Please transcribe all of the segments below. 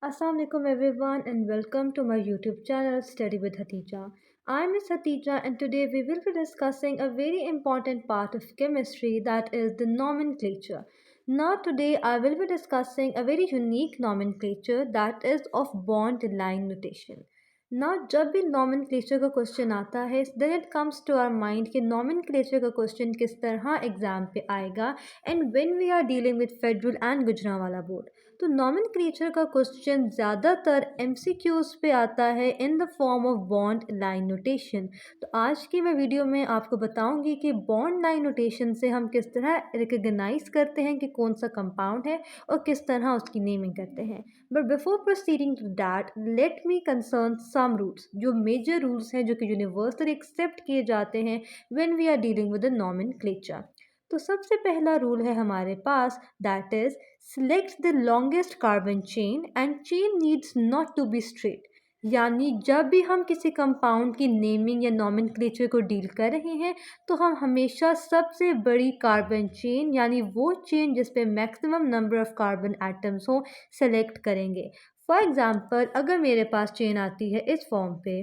Assalamualaikum everyone and welcome to my YouTube channel Study with Hatija. I'm Miss Hatija and today we will be discussing a very important part of chemistry, that is the nomenclature. Now today I will be discussing a very unique nomenclature, that is of bond line notation. ना जब भी nomenclature का question आता है then it comes to our mind कि nomenclature का question किस तरह एग्जाम पे आएगा and when we are dealing with federal and Gujranwala board. तो नॉमेनक्लेचर का क्वेश्चन ज़्यादातर एमसीक्यूज पे आता है in the form of bond line notation. तो आज की मैं वीडियो में आपको बताऊंगी कि बॉन्ड लाइन नोटेशन से हम किस तरह रिकग्नाइज करते हैं कि कौन सा कंपाउंड है और किस तरह उसकी नेमिंग करते हैं। But before proceeding to that let me concern some rules, जो मेजर रूल्स हैं जो कि यूनिवर्सली एक्सेप्ट किए जाते हैं when we are dealing with the nomenclature. तो सबसे पहला रूल है हमारे पास, that is select the longest carbon chain and chain needs not to be straight. यानी जब भी हम किसी कंपाउंड की नेमिंग या नॉमेनक्लेचर को डील कर रहे हैं तो हम हमेशा सबसे बड़ी कार्बन चेन यानी वो चेन जिस पे maximum number of carbon atoms हो सेलेक्ट करेंगे। फॉर एग्जांपल अगर मेरे पास चेन आती है इस फॉर्म पे,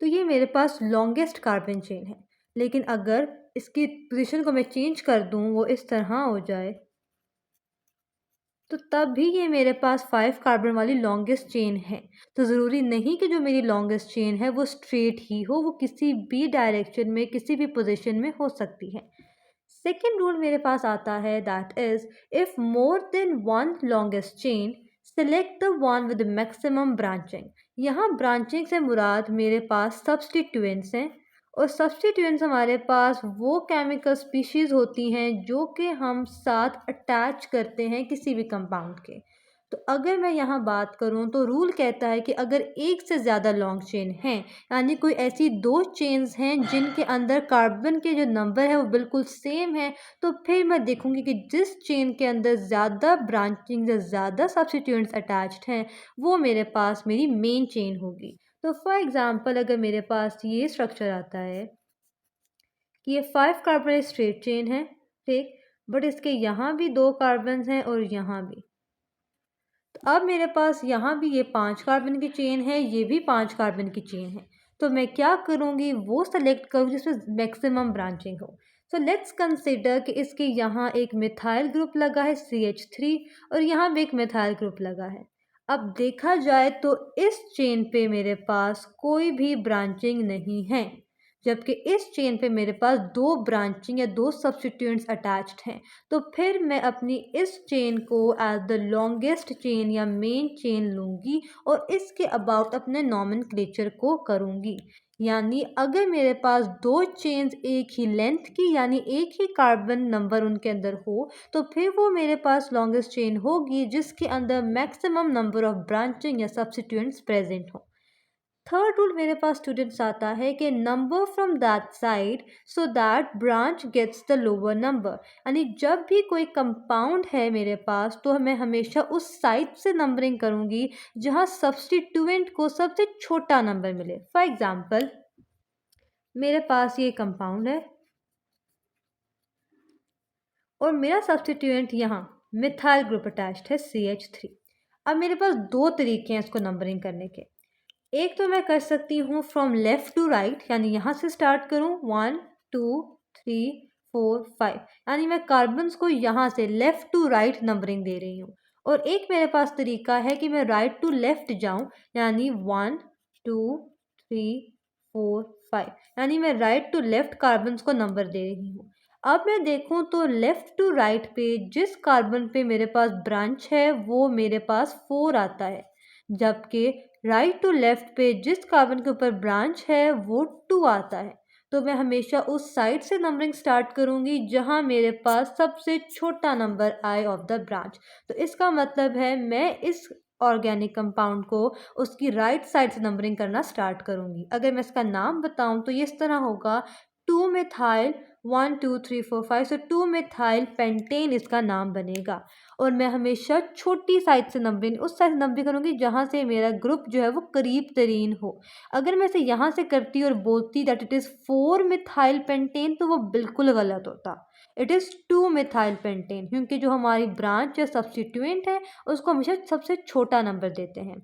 तो ये मेरे पास लॉन्गेस्ट कार्बन चेन है। लेकिन अगर इसकी पोजीशन को मैं चेंज कर दूं, वो इस तरह हो जाए, तो तब भी ये मेरे पास 5 कार्बन वाली लॉन्गेस्ट चेन है। तो ज़रूरी नहीं कि जो मेरी लॉन्गेस्ट चेन है वो स्ट्रेट ही हो, वो किसी भी डायरेक्शन में किसी भी पोजीशन में हो सकती है। सेकेंड रूल मेरे पास आता है, that is if more than one longest chain select the one with maximum branching. यहाँ ब्रांचिंग से मुराद मेरे पास सब्सटीट्यूएंट्स हैं और सब्सटीट्यूएंट्स हमारे पास वो केमिकल स्पीशीज़ होती हैं जो कि हम साथ अटैच करते हैं किसी भी कंपाउंड के। तो अगर मैं यहाँ बात करूँ तो रूल कहता है कि अगर एक से ज़्यादा लॉन्ग चेन हैं, यानी कोई ऐसी दो चेन्स हैं जिनके अंदर कार्बन के जो नंबर है वो बिल्कुल सेम है, तो फिर मैं देखूँगी कि जिस चेन के अंदर ज़्यादा ब्रांचिंग या ज़्यादा सब्स्टिट्यूएंट्स अटैच्ड हैं वो मेरे पास मेरी मेन चेन होगी। तो फॉर एग्ज़ाम्पल अगर मेरे पास ये स्ट्रक्चर आता है कि ये 5 कार्बन स्ट्रेट चेन है, ठीक, बट इसके यहाँ भी 2 कार्बन हैं और यहाँ भी। तो अब मेरे पास यहाँ भी ये 5 कार्बन की चेन है, ये भी 5 कार्बन की चेन है। तो मैं क्या करूँगी, वो सेलेक्ट करूँगी जिसमें मैक्सिमम ब्रांचिंग हो। सो लेट्स कंसिडर कि इसके यहाँ एक मिथाइल ग्रुप लगा है CH3 और यहाँ भी एक मिथाइल ग्रुप लगा है। अब देखा जाए तो इस चेन पे मेरे पास कोई भी ब्रांचिंग नहीं है, जबकि इस चेन पे मेरे पास 2 ब्रांचिंग या 2 सब्स्टिट्यूएंट्स अटैच्ड हैं। तो फिर मैं अपनी इस चेन को एज द लॉन्गेस्ट चेन या मेन चेन लूँगी और इसके अबाउट अपने नॉमेनक्लेचर को करूँगी। यानी अगर मेरे पास 2 चेन्स एक ही लेंथ की यानी एक ही कार्बन नंबर उनके अंदर हो, तो फिर वो मेरे पास लॉन्गेस्ट चेन होगी जिसके अंदर मैक्सिमम नंबर ऑफ ब्रांचिंग या सब्स्टिट्यूएंट्स प्रेजेंट हो। थर्ड रूल मेरे पास स्टूडेंट्स आता है कि number from that side so that branch gets the lower number. यानी जब भी कोई कंपाउंड है मेरे पास तो मैं हमेशा उस साइड से नंबरिंग करूँगी जहाँ सब्स्टिट्यूएंट को सबसे छोटा नंबर मिले। फॉर एग्जांपल मेरे पास ये कंपाउंड है और मेरा सब्स्टिट्यूएंट यहाँ मिथाइल ग्रुप अटैच्ड है CH3। अब मेरे पास 2 तरीके हैं इसको नंबरिंग करने के। एक तो मैं कर सकती हूँ फ्रॉम लेफ़्ट टू राइट, यानी यहाँ से स्टार्ट करूँ 1 2 3 4 5, यानी मैं कार्बन्स को यहाँ से लेफ़्ट टू राइट नंबरिंग दे रही हूँ। और एक मेरे पास तरीका है कि मैं राइट टू लेफ़्ट जाऊँ, यानी 1 2 3 4 5, यानी मैं राइट टू लेफ़्ट कार्बन्स को नंबर दे रही हूँ। अब मैं देखूँ तो लेफ़्ट टू राइट पे जिस कार्बन पे मेरे पास ब्रांच है वो मेरे पास 4 आता है, जबकि राइट टू लेफ़्ट पे जिस कार्बन के ऊपर ब्रांच है वो 2 आता है। तो मैं हमेशा उस साइड से नंबरिंग स्टार्ट करूँगी जहाँ मेरे पास सबसे छोटा नंबर आए ऑफ द ब्रांच। तो इसका मतलब है मैं इस ऑर्गेनिक कंपाउंड को उसकी राइट साइड से नंबरिंग करना स्टार्ट करूँगी। अगर मैं इसका नाम बताऊँ तो ये इस तरह होगा 2 मिथाइल 1 2 3 4 5। सो 2 मिथाइल पेंटेन इसका नाम बनेगा। और मैं हमेशा छोटी साइड से नंबरिंग उस साइड से नंबरिंग करूँगी जहाँ से मेरा ग्रुप जो है वो करीब तरीन हो। अगर मैं इसे यहाँ से करती और बोलती that it is 4 methyl pentane तो वो बिल्कुल गलत होता, इट इज़ 2 मिथाइल पेंटेन, क्योंकि जो हमारी ब्रांच या सब्स्टिट्यूएंट है उसको हमेशा सबसे छोटा नंबर देते हैं।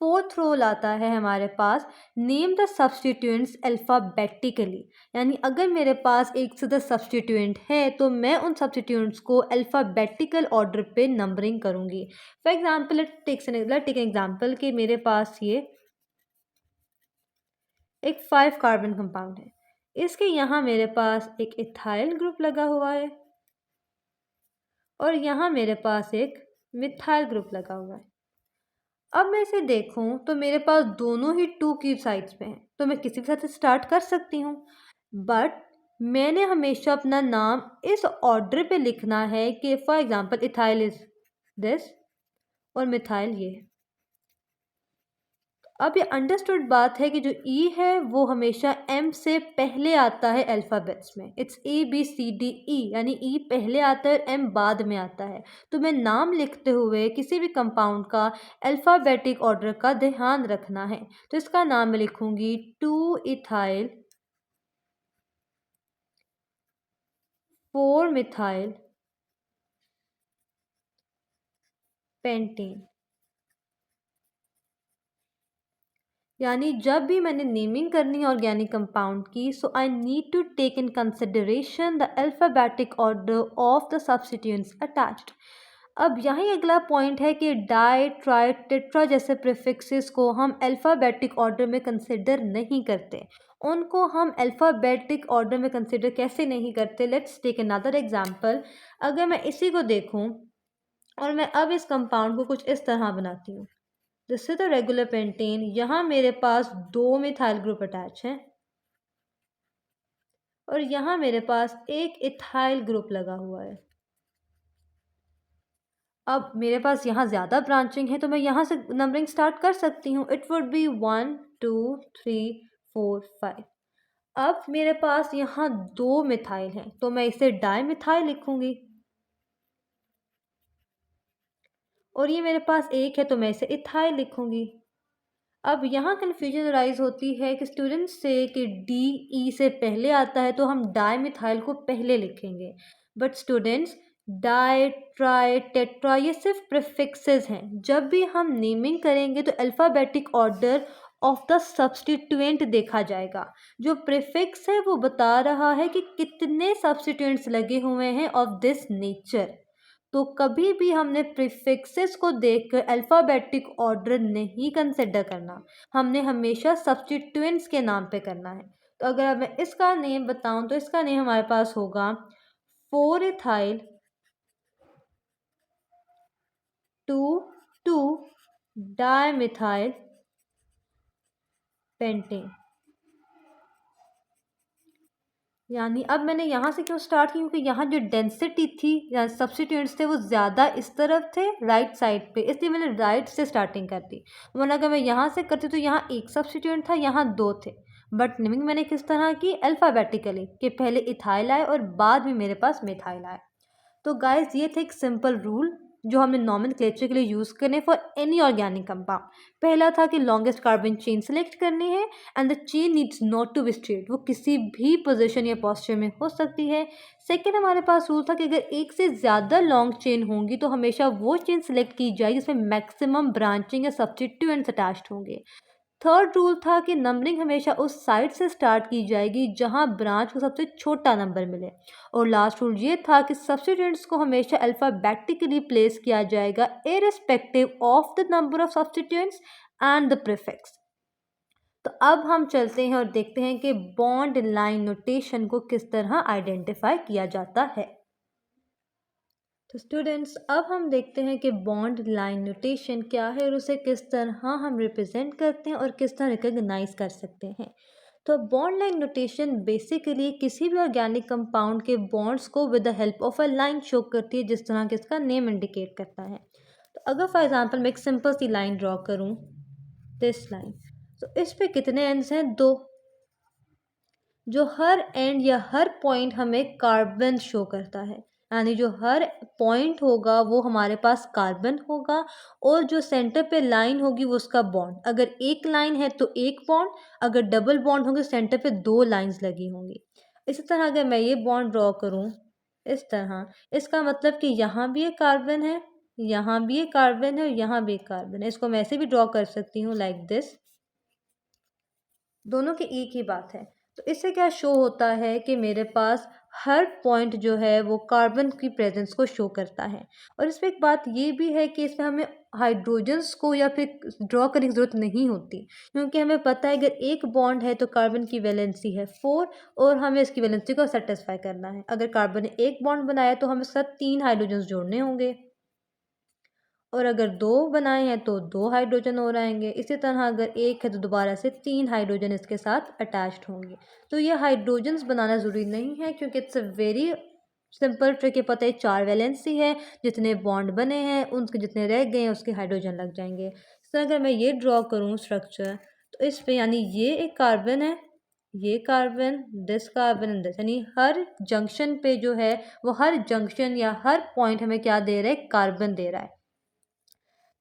फोर्थ रूल आता है हमारे पास, नेम द सब्स्टिट्यूएंट्स अल्फ़ाबेटिकली, यानी अगर मेरे पास एक से 10 सब्स्टिट्यूएंट है तो मैं उन सब्स्टिट्यूएंट्स को अल्फ़ाबेटिकल ऑर्डर पे नंबरिंग करूँगी। For example let's take an example कि मेरे पास ये एक 5 कार्बन कंपाउंड है, इसके यहाँ मेरे पास एक इथाइल ग्रुप लगा हुआ है और यहाँ मेरे पास एक मिथाइल ग्रुप लगा हुआ है। अब मैं इसे देखूं तो मेरे पास दोनों ही 2 की साइड्स पे हैं, तो मैं किसी के साथ स्टार्ट कर सकती हूँ, बट मैंने हमेशा अपना नाम इस ऑर्डर पे लिखना है कि for example ethyl is this और मिथाइल ये है। अब ये अंडरस्टूड बात है कि जो ई है वो हमेशा एम से पहले आता है अल्फ़ाबेट्स में। इट्स ABCDE, यानी ई पहले आता है और एम बाद में आता है। तो मैं नाम लिखते हुए किसी भी कंपाउंड का अल्फ़ाबेटिक ऑर्डर का ध्यान रखना है। तो इसका नाम मैं लिखूंगी 2 इथाइल 4 मिथाइल पेंटेन। यानी जब भी मैंने नेमिंग करनी है ऑर्गेनिक कंपाउंड की, so I need to take in consideration the alphabetic order of the substituents attached. अब यही अगला पॉइंट है कि डाई, ट्राई, टेट्रा जैसे प्रीफिक्सेस को हम अल्फ़ाबेटिक ऑर्डर में कंसिडर नहीं करते। उनको हम अल्फ़ाबेटिक ऑर्डर में कंसिडर कैसे नहीं करते? Let's take another example. अगर मैं इसी को देखूं और मैं अब इस कंपाउंड को कुछ इस तरह बनाती हूँ, this is the regular pentane. यहाँ मेरे पास 2 मिथाइल ग्रुप अटैच हैं और यहाँ मेरे पास एक इथाइल ग्रुप लगा हुआ है। अब मेरे पास यहाँ ज़्यादा ब्रांचिंग है तो मैं यहाँ से नंबरिंग स्टार्ट कर सकती हूँ। It would be 1 2 3 4 5। अब मेरे पास यहाँ 2 मिथाइल हैं तो मैं इसे डाई मिथाइल लिखूंगी और ये मेरे पास एक है तो मैं इसे इथाइल लिखूंगी। अब यहाँ कन्फ्यूजन राइज होती है कि स्टूडेंट्स से कि डी ई से पहले आता है तो हम डाई मिथाइल को पहले लिखेंगे, but students di, tri, tetra ये सिर्फ प्रीफिक्सेस हैं। जब भी हम नेमिंग करेंगे तो alphabetic order of the substituent देखा जाएगा। जो प्रीफिक्स है वो बता रहा है कि कितने सब्स्टिट्यूएंट्स लगे हुए हैं ऑफ दिस नेचर। तो कभी भी हमने प्रीफिक्सेस को देखकर अल्फ़ाबेटिक ऑर्डर नहीं कंसिडर करना, हमने हमेशा सब्स्टिट्यूएंट्स के नाम पे करना है। तो अगर मैं इसका नेम बताऊं तो इसका नेम हमारे पास होगा 4 इथाइल 2 2 डाइमिथाइल पेंटेन। यानी अब मैंने यहाँ से क्यों स्टार्ट की, क्योंकि यहाँ जो डेंसिटी थी या सब्स्टिट्यूएंट्स थे वो ज़्यादा इस तरफ थे राइट साइड पे, इसलिए मैंने राइट से स्टार्टिंग कर दी। वरना अगर मैं यहाँ से करती तो यहाँ एक सब्स्टिट्यूएंट था, यहाँ 2 थे। बट नेमिंग मैंने किस तरह की? अल्फ़ाबेटिकली, कि पहले इथाइल आए और बाद में मेरे पास मिथाइल आए। तो गाइस ये थे एक सिंपल रूल जो हमने नॉमेनक्लेचर के लिए यूज़ करने फॉर एनी ऑर्गेनिक कंपाउंड। पहला था कि लॉन्गेस्ट कार्बन चेन सेलेक्ट करनी है and the chain needs not to be straight, वो किसी भी पोजीशन या पोस्चर में हो सकती है। सेकेंड हमारे पास रूल था कि अगर एक से ज़्यादा लॉन्ग चेन होंगी तो हमेशा वो चेन सेलेक्ट की जाए जिसमें मैक्सिमम ब्रांचिंग या सब्स्टिट्यूएंट्स अटैच्ड होंगे। थर्ड रूल था कि नंबरिंग हमेशा उस साइड से स्टार्ट की जाएगी जहां ब्रांच को सबसे छोटा नंबर मिले। और लास्ट रूल ये था कि सब्स्टिट्यूएंट्स को हमेशा अल्फ़ाबेटिकली प्लेस किया जाएगा irrespective of the number of substituents and the prefix. तो अब हम चलते हैं और देखते हैं कि बॉन्ड लाइन नोटेशन को किस तरह आइडेंटिफाई किया जाता है। तो स्टूडेंट्स अब हम देखते हैं कि बॉन्ड लाइन नोटेशन क्या है और उसे किस तरह हम रिप्रेजेंट करते हैं और किस तरह रिकॉग्नाइज कर सकते हैं। तो बॉन्ड लाइन नोटेशन बेसिकली किसी भी ऑर्गेनिक कंपाउंड के बॉन्ड्स को with the help of a line show करती है, जिस तरह कि इसका नेम इंडिकेट करता है। तो अगर फॉर एग्जांपल मैं एक सिंपल सी लाइन ड्रॉ करूं, दिस लाइन, तो इस पे कितने एंड्स हैं? 2। जो हर एंड या हर पॉइंट हमें कार्बन शो करता है, यानी जो हर पॉइंट होगा वो हमारे पास कार्बन होगा और जो सेंटर पे लाइन होगी वो उसका बॉन्ड। अगर एक लाइन है तो एक बॉन्ड, अगर डबल बॉन्ड होंगे सेंटर पे 2 लाइंस लगी होंगी। इसी तरह अगर मैं ये बॉन्ड ड्रॉ करूँ इस तरह, इसका मतलब कि यहाँ भी एक कार्बन है, यहाँ भी एक कार्बन है और यहाँ भी एक कार्बन है। इसको मैं ऐसे भी ड्रॉ कर सकती हूँ लाइक दिस। दोनों की एक ही बात है। तो इससे क्या शो होता है कि मेरे पास हर पॉइंट जो है वो कार्बन की प्रेजेंस को शो करता है। और इसमें एक बात ये भी है कि इसमें हमें हाइड्रोजन्स को या फिर ड्रॉ करने की ज़रूरत नहीं होती, क्योंकि हमें पता है अगर एक बॉन्ड है तो कार्बन की वैलेंसी है 4 और हमें इसकी वैलेंसी को सेटिस्फाई करना है। अगर कार्बन ने एक बॉन्ड बनाया तो हमें साथ 3 हाइड्रोजन्स जोड़ने होंगे, और अगर 2 बनाए हैं तो 2 हाइड्रोजन और आएंगे। इसी तरह अगर एक है तो दोबारा से 3 हाइड्रोजन इसके साथ अटैच्ड होंगे। तो ये हाइड्रोजन्स बनाना ज़रूरी नहीं है, क्योंकि it's a very simple trick है। पता है 4 वैलेंसी है, जितने बॉन्ड बने हैं उनके जितने रह गए हैं उसके हाइड्रोजन लग जाएंगे। इस तरह अगर मैं ये ड्रॉ करूँ स्ट्रक्चर, तो इस पे यानी ये एक कार्बन है, ये carbon, this carbon and this, यानी हर जंक्शन पे जो है वो हर जंक्शन या हर पॉइंट हमें क्या दे रहा है, कार्बन दे रहा है।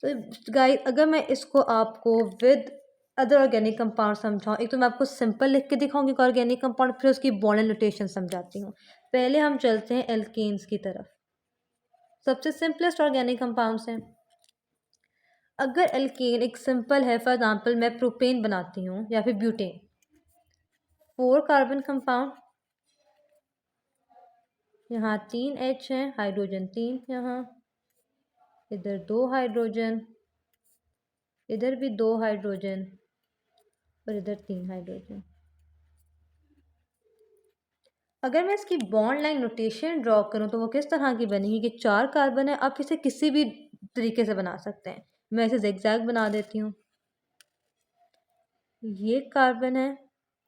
तो गाइस अगर मैं इसको आपको विद अदर ऑर्गेनिक कंपाउंड समझाऊँ, एक तो मैं आपको सिंपल लिख के दिखाऊंगी ऑर्गेनिक कंपाउंड, फिर उसकी बॉन्ड नोटेशन समझाती हूँ। पहले हम चलते हैं एल्केन्स की तरफ। सबसे सिंपलेस्ट ऑर्गेनिक कंपाउंड्स हैं। अगर एल्केन एक सिंपल है, फॉर एग्जांपल मैं प्रोपेन बनाती हूँ या फिर ब्यूटेन, 4 कार्बन कंपाउंड, यहाँ 3 H हैं, हाइड्रोजन 3 यहाँ, इधर 2 हाइड्रोजन, इधर भी 2 हाइड्रोजन और इधर 3 हाइड्रोजन। अगर मैं इसकी बॉन्ड लाइन नोटेशन ड्रॉ करूँ तो वो किस तरह की बनेगी कि 4 कार्बन है, आप इसे किसी भी तरीके से बना सकते हैं। मैं इसे ज़िगज़ैग बना देती हूँ। ये कार्बन है,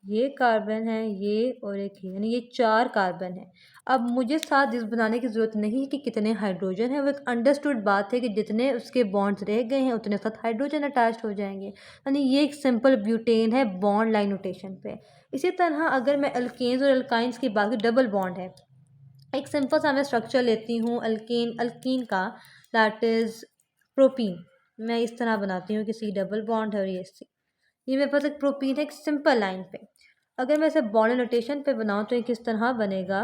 ये कार्बन है, ये और एक ये, यानी ये 4 कार्बन है। अब मुझे साथ इस बनाने की ज़रूरत नहीं कि कितने हाइड्रोजन है, वो एक अंडरस्टूड बात है कि जितने उसके बॉन्ड्स रह गए हैं उतने साथ हाइड्रोजन अटैच्ड हो जाएंगे। यानी ये एक सिंपल ब्यूटेन है बॉन्ड लाइन नोटेशन पे। इसी तरह अगर मैं अल्केन्स और अल्काइंस की बात, डबल बॉन्ड है, एक सिंपल सा मैं स्ट्रक्चर लेती हूँ अल्कीन का, दैट इज़ प्रोपीन। मैं इस तरह बनाती हूँ कि सी डबल बॉन्ड है और ये मेरे पास एक प्रोपीन है एक सिंपल लाइन पे। अगर मैं इसे बॉन्ड नोटेशन पे बनाऊँ तो ये किस तरह बनेगा।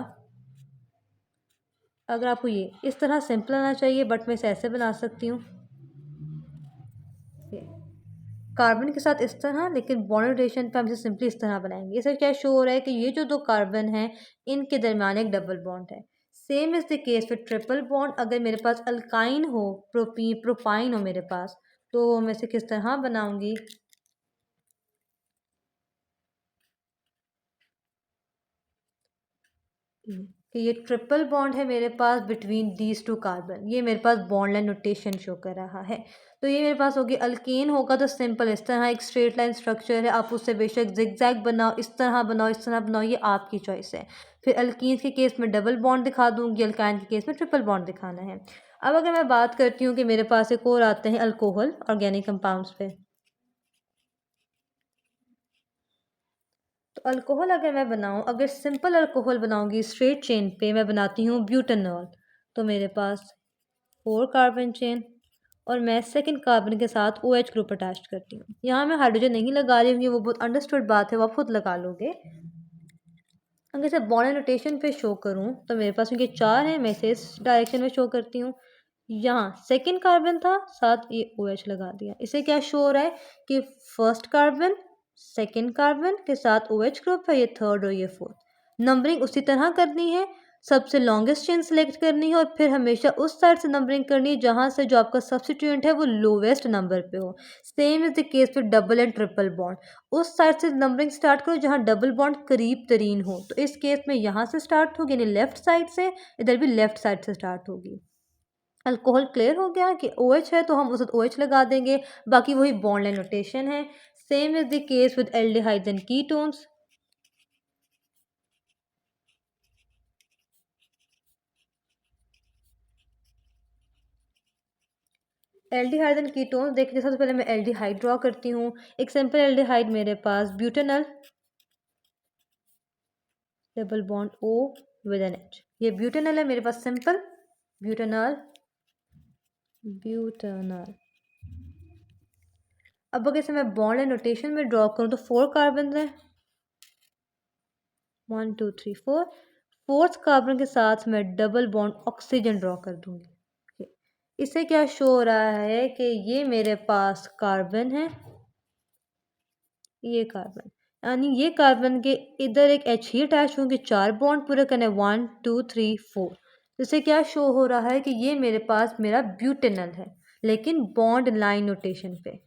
अगर आपको ये इस तरह सिंपल आना चाहिए, बट मैं इसे ऐसे बना सकती हूँ कार्बन के साथ इस तरह, लेकिन बॉन्ड नोटेशन पे हम इसे सिंपली इस तरह बनाएंगे। इससे क्या शो हो रहा है कि ये जो 2 कार्बन हैं इनके दरमियान एक डबल बॉन्ड है। Same is the case with triple bond. अगर मेरे पास अल्काइन हो, प्रोपाइन हो मेरे पास, तो मैं इसे किस तरह बनाऊंगी कि ये ट्रिपल बॉन्ड है मेरे पास बिटवीन दीज 2 कार्बन। ये मेरे पास बॉन्ड लाइन नोटेशन शो कर रहा है। तो ये मेरे पास होगी। अल्केन होगा तो सिंपल इस तरह एक स्ट्रेट लाइन स्ट्रक्चर है, आप उससे बेशक जिगजैग बनाओ, इस तरह बनाओ, इस तरह बनाओ, ये आपकी चॉइस है। फिर अल्कीन के केस में डबल बॉन्ड दिखा दूंगी, अल्काइन के केस में ट्रिपल बॉन्ड दिखाना है। अब अगर मैं बात करती हूँ कि मेरे पास एक और आते हैं अल्कोहल ऑर्गेनिक कंपाउंड्स पे, तो अल्कोहल अगर मैं बनाऊँ, अगर सिंपल अल्कोहल बनाऊँगी स्ट्रेट चेन पे, मैं बनाती हूँ ब्यूटेनॉल। तो मेरे पास 4 कार्बन चेन और मैं सेकंड कार्बन के साथ OH ग्रुप अटैच करती हूँ। यहाँ मैं हाइड्रोजन नहीं लगा रही हूँ, वो बहुत अंडरस्टूड बात है, वो आप खुद लगा लोगे। अगर इसे बॉन्ड नोटेशन पे शो करूँ तो मेरे पास क्योंकि 4 हैं, मैं इसे इस डायरेक्शन में शो करती हूँ। यहाँ सेकंड कार्बन था, साथ ये OH लगा दिया। इसे क्या शो हो रहा है कि फर्स्ट कार्बन सेकंड कार्बन के साथ OH ग्रुप है, ये थर्ड और ये फोर्थ। नंबरिंग उसी तरह करनी है, सबसे लॉन्गेस्ट चेन सेलेक्ट करनी है और फिर हमेशा उस साइड से नंबरिंग करनी है जहाँ से जो आपका सब्स्टिट्यूएंट है वो लोवेस्ट नंबर पे हो। Same is the case with double and triple bond. उस साइड से नंबरिंग स्टार्ट करो जहाँ डबल बॉन्ड करीब तरीन हो। तो इस केस में यहाँ से स्टार्ट होगी, यानी लेफ्ट साइड से, इधर भी लेफ्ट साइड से स्टार्ट होगी। अल्कोहल क्लियर हो गया कि OH है तो हम उस OH लगा देंगे, बाकी वही बॉन्ड लाइन नोटेशन है। Same is the case with aldehydes and ketones. Aldehyde and ketones देखिए, सबसे पहले मैं एल्डिहाइड ड्रॉ करती हूँ। एक सिंपल एल्डिहाइड मेरे पास butanal, double bond O with an H, ये ब्यूटेनल है मेरे पास, सिंपल ब्यूटेनल, ब्यूटेनल। अब अगर इसे मैं बॉन्ड एंड नोटेशन में ड्रॉ करूँ तो 4 कार्बन है, 1 2 3 4। फोर्थ कार्बन के साथ मैं डबल बॉन्ड ऑक्सीजन ड्रॉ कर दूंगी। इससे क्या शो हो रहा है कि ये मेरे पास कार्बन है, ये कार्बन, यानी ये कार्बन के इधर एक एच ही अटैच होंगे, 4 बॉन्ड पूरे करने, 1 2 3 4। जिससे क्या शो हो रहा है कि ये मेरे पास मेरा ब्यूटेनल है, लेकिन बॉन्ड लाइन नोटेशन पे।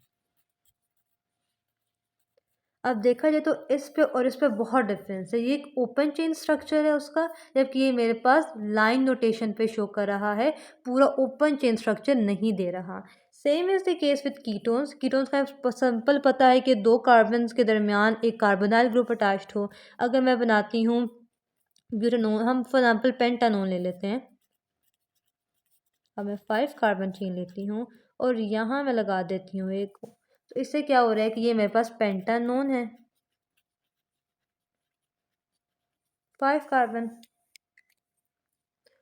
अब देखा जाए तो इस पे और इस पे बहुत डिफरेंस है। ये एक ओपन चेन स्ट्रक्चर है उसका, जबकि ये मेरे पास लाइन नोटेशन पे शो कर रहा है, पूरा ओपन चेन स्ट्रक्चर नहीं दे रहा। Same is the case with ketones. Ketones का सिंपल पता है कि दो कार्बन के दरमियान एक कार्बोनाइल ग्रुप अटैच्ड हो। अगर मैं बनाती हूँ ब्यूटेनोन, हम फॉर एग्जाम्पल पेंटानोन ले लेते हैं। अब मैं 5 कार्बन चेन लेती हूँ और यहाँ मैं लगा देती हूँ एक, तो इससे क्या हो रहा है कि ये मेरे पास पेंटानोन है, 5 कार्बन।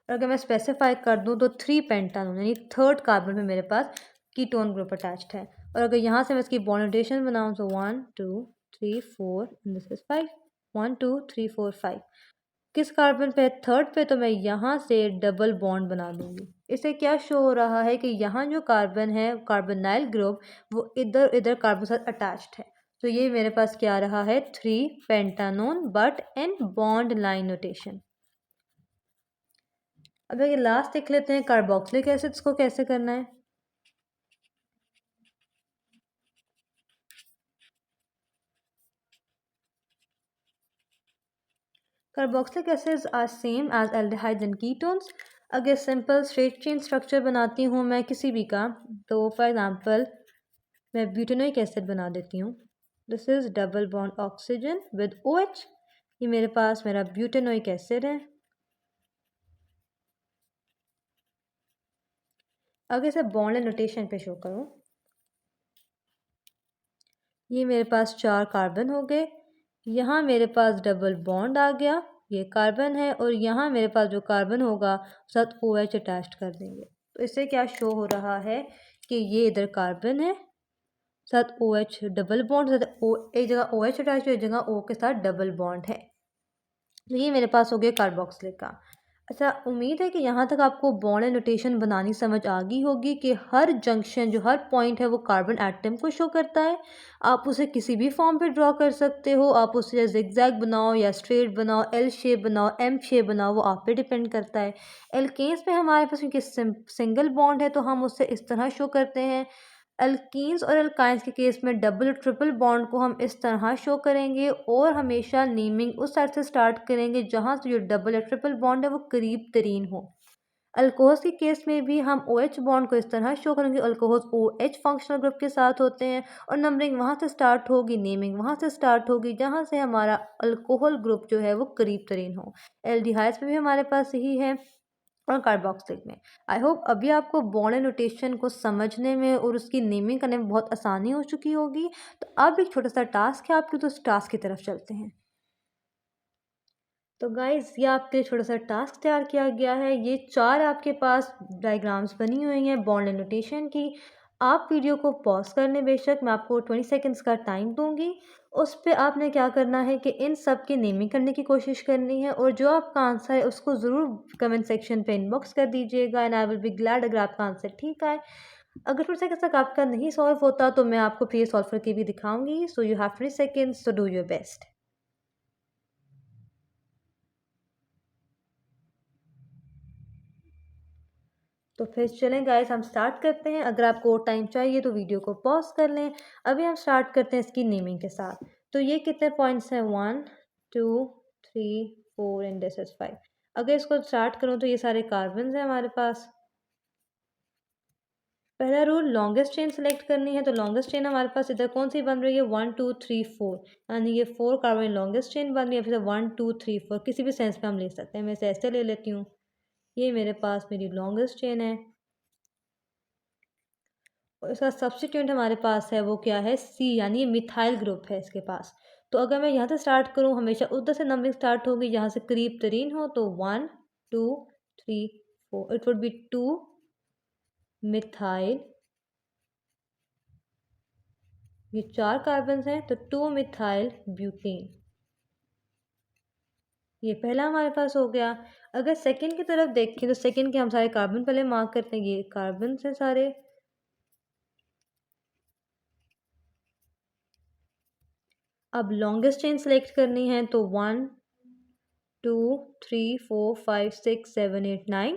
और अगर मैं स्पेसिफाई कर दूँ तो 3 पेंटानोन, यानी थर्ड कार्बन में मेरे पास कीटोन ग्रुप अटैच्ड है। और अगर यहाँ से मैं इसकी बॉन्ड नोटेशन बनाऊँ तो 1 2 3 4 एंड दिस इज 5, 1 2 3 4 5। किस कार्बन पे? थर्ड पे, तो मैं यहाँ से डबल बॉन्ड बना दूंगी। इससे क्या शो हो रहा है कि यहाँ जो कार्बन है, कार्बोनाइल ग्रुप, वो इधर इधर कार्बन के साथ अटैच्ड है। तो ये मेरे पास क्या आ रहा है, 3 pentanone but in bond line notation. अब ये लास्ट देख लेते हैं कार्बोक्सिलिक एसिड्स को कैसे करना है। Carboxylic acids are same as aldehydes and ketones. अगर सिंपल स्ट्रेट चेन स्ट्रक्चर बनाती हूँ मैं किसी भी का, तो फॉर एग्जांपल मैं ब्यूटेनोइक एसिड बना देती हूँ। This is double bond oxygen with OH। ये मेरे पास मेरा ब्यूटेनोइक एसिड है। अगर इसे बॉन्ड नोटेशन पे शो करूँ, ये मेरे पास 4 कार्बन हो गए, यहाँ मेरे पास डबल बॉन्ड आ गया, ये कार्बन है, और यहाँ मेरे पास जो कार्बन होगा साथ OH अटैच कर देंगे। तो इससे क्या शो हो रहा है कि ये इधर कार्बन है, साथ OH डबल बॉन्ड, साथ O, एक जगह OH अटैच है, एक जगह O के साथ डबल बॉन्ड है। तो ये मेरे पास हो गया कार्बोक्सिलिक का। अच्छा, उम्मीद है कि यहाँ तक आपको बॉन्ड एंड नोटेशन बनानी समझ आ गई होगी कि हर जंक्शन, जो हर पॉइंट है, वो कार्बन एटम को शो करता है। आप उसे किसी भी फॉर्म पे ड्रॉ कर सकते हो, आप उसे जिगजैग बनाओ या स्ट्रेट बनाओ, एल शेप बनाओ, एम शेप बनाओ, वो आप पे डिपेंड करता है। एल्केन्स में हमारे पास क्योंकि सिंगल बॉन्ड है तो हम उसे इस तरह शो करते हैं। अल्कीन्स और अल्काइंस के केस में डबल ट्रिपल बॉन्ड को हम इस तरह शो करेंगे, और हमेशा नेमिंग उस साइड से स्टार्ट करेंगे जहाँ से जो डबल या ट्रिपल बॉन्ड है वो करीब तरीन हो। अल्कोहल्स के केस में भी हम OH बॉन्ड को इस तरह शो करेंगे, अल्कोहल्स OH फंक्शनल ग्रुप के साथ होते हैं, और नंबरिंग वहाँ से स्टार्ट होगी, नेमिंग वहाँ से स्टार्ट होगी जहाँ से हमारा अल्कोहल ग्रुप जो है वो करीब तरीन हो। एल्डिहाइड्स में भी हमारे पास यही है, और कार्बोक्सिलिक में। आई होप अभी आपको बॉन्ड एंड नोटेशन को समझने में और उसकी नेमिंग करने में बहुत आसानी हो चुकी होगी। तो अब एक छोटा सा टास्क है आपके, तो उस टास्क की तरफ चलते हैं। तो गाइज, ये आपके लिए छोटा सा टास्क तैयार किया गया है। ये 4 आपके पास डायग्राम्स बनी हुई हैं बॉन्ड एंड नोटेशन की। आप वीडियो को पॉज कर लें, बेशक मैं आपको 20 सेकेंड्स का टाइम दूंगी। उस पे आपने क्या करना है कि इन सब की नेमिंग करने की कोशिश करनी है, और जो आपका आंसर है उसको ज़रूर कमेंट सेक्शन पे इनबॉक्स कर दीजिएगा, and I will be glad अगर आपका आंसर ठीक आए। अगर 20 सेकेंड्स तक आपका नहीं सॉल्व होता तो मैं आपको फिर सॉल्व करके भी दिखाऊंगी। So you have 20 seconds, so do your best. तो फिर चलें गाइस, हम स्टार्ट करते हैं। अगर आपको और टाइम चाहिए तो वीडियो को पॉज कर लें। अभी हम स्टार्ट करते हैं इसकी नेमिंग के साथ। तो ये कितने पॉइंट्स हैं, 1 2 3 4 एंड दिस इज 5। अगर इसको स्टार्ट करूँ तो ये सारे कार्बन हैं हमारे पास। पहला रूल, लॉन्गेस्ट चेन सेलेक्ट करनी है। तो लॉन्गेस्ट चेन हमारे पास इधर कौन सी बन रही है, 1 2 3 4, यानी ये 4 कार्बन लॉन्गेस्ट चेन बन रही है। फिर 1 2 3 4 किसी भी सेंस में हम ले सकते हैं, मैं इसे ऐसे ले लेती हूँ। ये मेरे पास मेरी लॉन्गेस्ट चेन है, और इसका सब्स्टिट्यूएंट हमारे पास है वो क्या है, C, यानी ये मिथाइल ग्रुप है इसके पास। तो अगर मैं यहाँ से स्टार्ट करूँ, हमेशा उधर से नंबरिंग स्टार्ट होगी जहाँ से करीब तरीन हो। तो 1 2 3 4, इट वुड बी 2 मिथाइल, ये 4 कार्बन हैं तो 2 मिथाइल ब्यूटेन। ये पहला हमारे पास हो गया। अगर सेकंड की तरफ देखें तो सेकंड के हम सारे कार्बन पहले मार्क करते हैं, ये कार्बन से सारे। अब लॉन्गेस्ट चेन सेलेक्ट करनी है तो 1 2 3 4 5 6 7 8 9,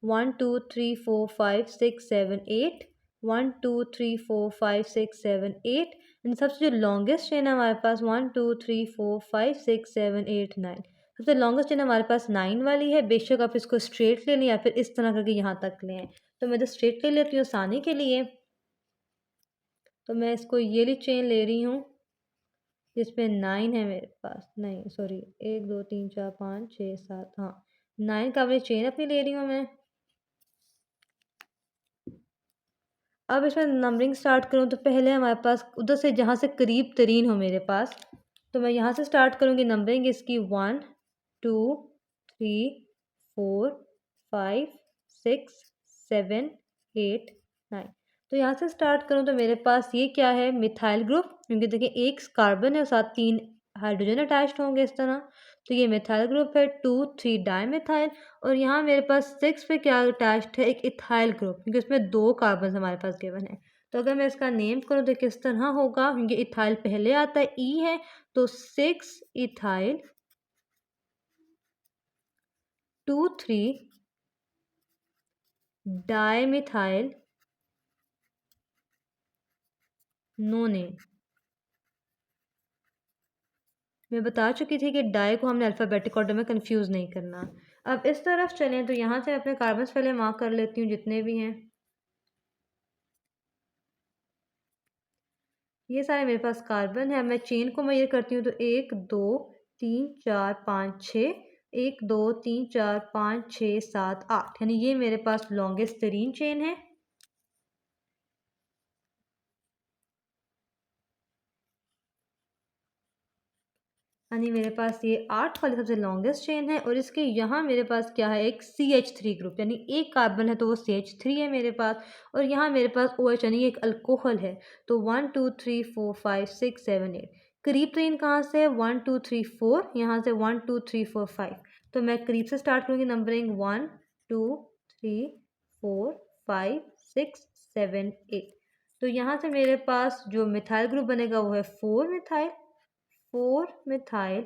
1 2 3 4 5 6 7 8, 1 2 3 4 5 6 7 8। इन सबसे जो लॉन्गेस्ट चेन है हमारे पास 1 2 3 4 5 6 7 8 9। सबसे लॉन्गेस्ट चेन हमारे पास 9 वाली है। बेशक आप इसको स्ट्रेट ले लें या फिर इस तरह करके यहाँ तक लें, तो मैं तो स्ट्रेट ले लेती हूँ आसानी के लिए। तो मैं इसको ये वाली चेन ले रही हूँ जिसमें 9 है मेरे पास, नहीं सॉरी 1 2 3 4 5 6 7, हाँ 9 का वाली चेन अपनी ले रही हूँ मैं। अब इसमें नंबरिंग स्टार्ट करूँ तो पहले हमारे पास उधर से जहाँ से करीब तरीन हो मेरे पास, तो मैं यहाँ से स्टार्ट करूँगी नंबरिंग इसकी 1 2 3 4 5 6 7 8 9। तो यहाँ से स्टार्ट करूँ तो मेरे पास ये क्या है, मिथाइल ग्रुप, क्योंकि देखिए एक कार्बन है और साथ 3 हाइड्रोजन अटैच्ड होंगे इस तरह। तो ये मिथाइल ग्रुप है 2 3 डाईमिथाइल। और यहाँ मेरे पास 6 पे क्या अटैच्ड है, एक इथाइल ग्रुप, क्योंकि उसमें 2 कार्बन हमारे पास गिवन है। तो अगर मैं इसका नेम करूँ तो किस तरह होगा, क्योंकि इथाइल पहले आता है, ई है, तो 6 इथाइल 2 3 डाईमिथाइल नो नेम। मैं बता चुकी थी कि डाई को हमने अल्फ़ाबेटिक ऑर्डर में कंफ्यूज नहीं करना। अब इस तरफ चलें तो यहाँ से अपने कार्बन्स पहले मार्क कर लेती हूँ जितने भी हैं। ये सारे मेरे पास कार्बन है। मैं चेन को मेजर करती हूँ तो 1 2 3 4 5 6, 1 2 3 4 5 6 7 8, यानी ये मेरे पास लॉन्गेस्ट तरीन चेन है। यानी मेरे पास ये 8 वाली सबसे लॉन्गेस्ट चेन है। और इसके यहाँ मेरे पास क्या है, एक CH3 ग्रुप, यानी एक कार्बन है तो वो CH3 है मेरे पास। और यहाँ मेरे पास OH यानी एक अल्कोहल है। तो 1 2 3 4 5 6 7 8। करीब तरीन कहाँ से है, 1 2 3 4, यहाँ से 1 2 3 4 5। तो मैं करीब से स्टार्ट करूँगी नंबरिंग 1 2 3 4 5 6 7 8। तो यहाँ से मेरे पास जो मिथाइल ग्रुप बनेगा वो है 4 मिथाइल, 4 मिथाइल।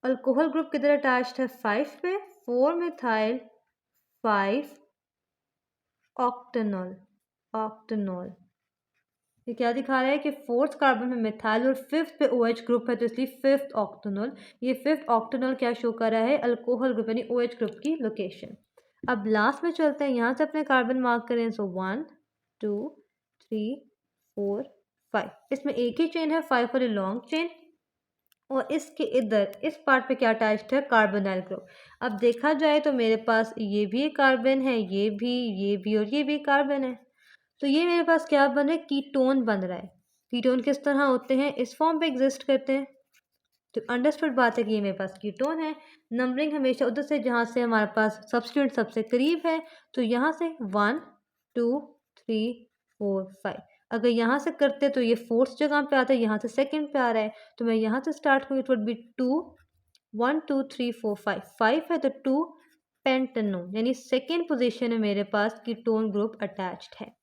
अल्कोहल ग्रुप किधर अटैच्ड है, 5 पे, 4 मिथाइल 5 ऑक्टेनॉल। ऑक्टेनॉल ये क्या दिखा रहा है कि फोर्थ कार्बन में मिथाइल और फिफ्थ पे OH ग्रुप है, तो इसलिए फिफ्थ ऑक्टेनॉल। ये फिफ्थ ऑक्टेनॉल क्या शो कर रहा है, अल्कोहल ग्रुप यानी OH ग्रुप की लोकेशन। अब लास्ट में चलते हैं, यहाँ से अपने कार्बन मार्क करें। सो 1 2 3 4 5। इसमें एक ही चेन है, 5 वाली लॉन्ग चेन। और इसके इधर इस पार्ट पे क्या अटैच्ड है, कार्बोनाइल ग्रुप। अब देखा जाए तो मेरे पास ये भी एक कार्बन है, ये भी और ये भी कार्बन है। तो ये मेरे पास क्या बन रहा है, कीटोन बन रहा है। कीटोन किस तरह होते हैं, इस फॉर्म पे एग्जिस्ट करते हैं। तो अंडरस्टूड बात है कि ये मेरे पास कीटोन है। नंबरिंग हमेशा उधर से जहाँ से हमारे पास सब्स्टिट्यूएंट सबसे करीब है। तो यहाँ से 1 2 3 4 5। अगर यहाँ से करते तो ये फोर्थ जगह पे आता है, यहाँ से सेकंड पे आ रहा है। तो मैं यहाँ से स्टार्ट करूँ, इट वुड बी 2 1 2 3 4 5। 5 है तो 2 पेंटेनोन, यानी सेकेंड पोजीशन में मेरे पास कीटोन ग्रुप अटैच्ड है।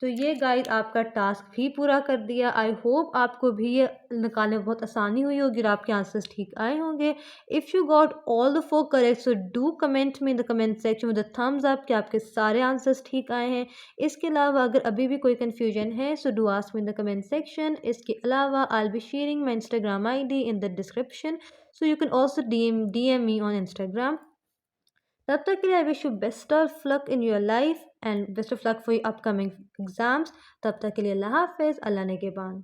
तो ये गाइस आपका टास्क भी पूरा कर दिया। आई होप आपको भी ये निकालने में बहुत आसानी हुई होगी और आपके आंसर्स ठीक आए होंगे। If you got all the 4 correct, so do comment में in the comment section with the thumbs up कि आपके सारे आंसर्स ठीक आए हैं। इसके अलावा अगर अभी भी कोई कन्फ्यूजन है so do ask me in the comment section. इसके अलावा I will be sharing my Instagram ID in the description, so you can also DM me on Instagram. तब तक के लिए I wish you best of luck in your life and best of luck for your upcoming exams. तब तक के लिए अल्लाह हाफिज़, अल्लाह ने के बाद।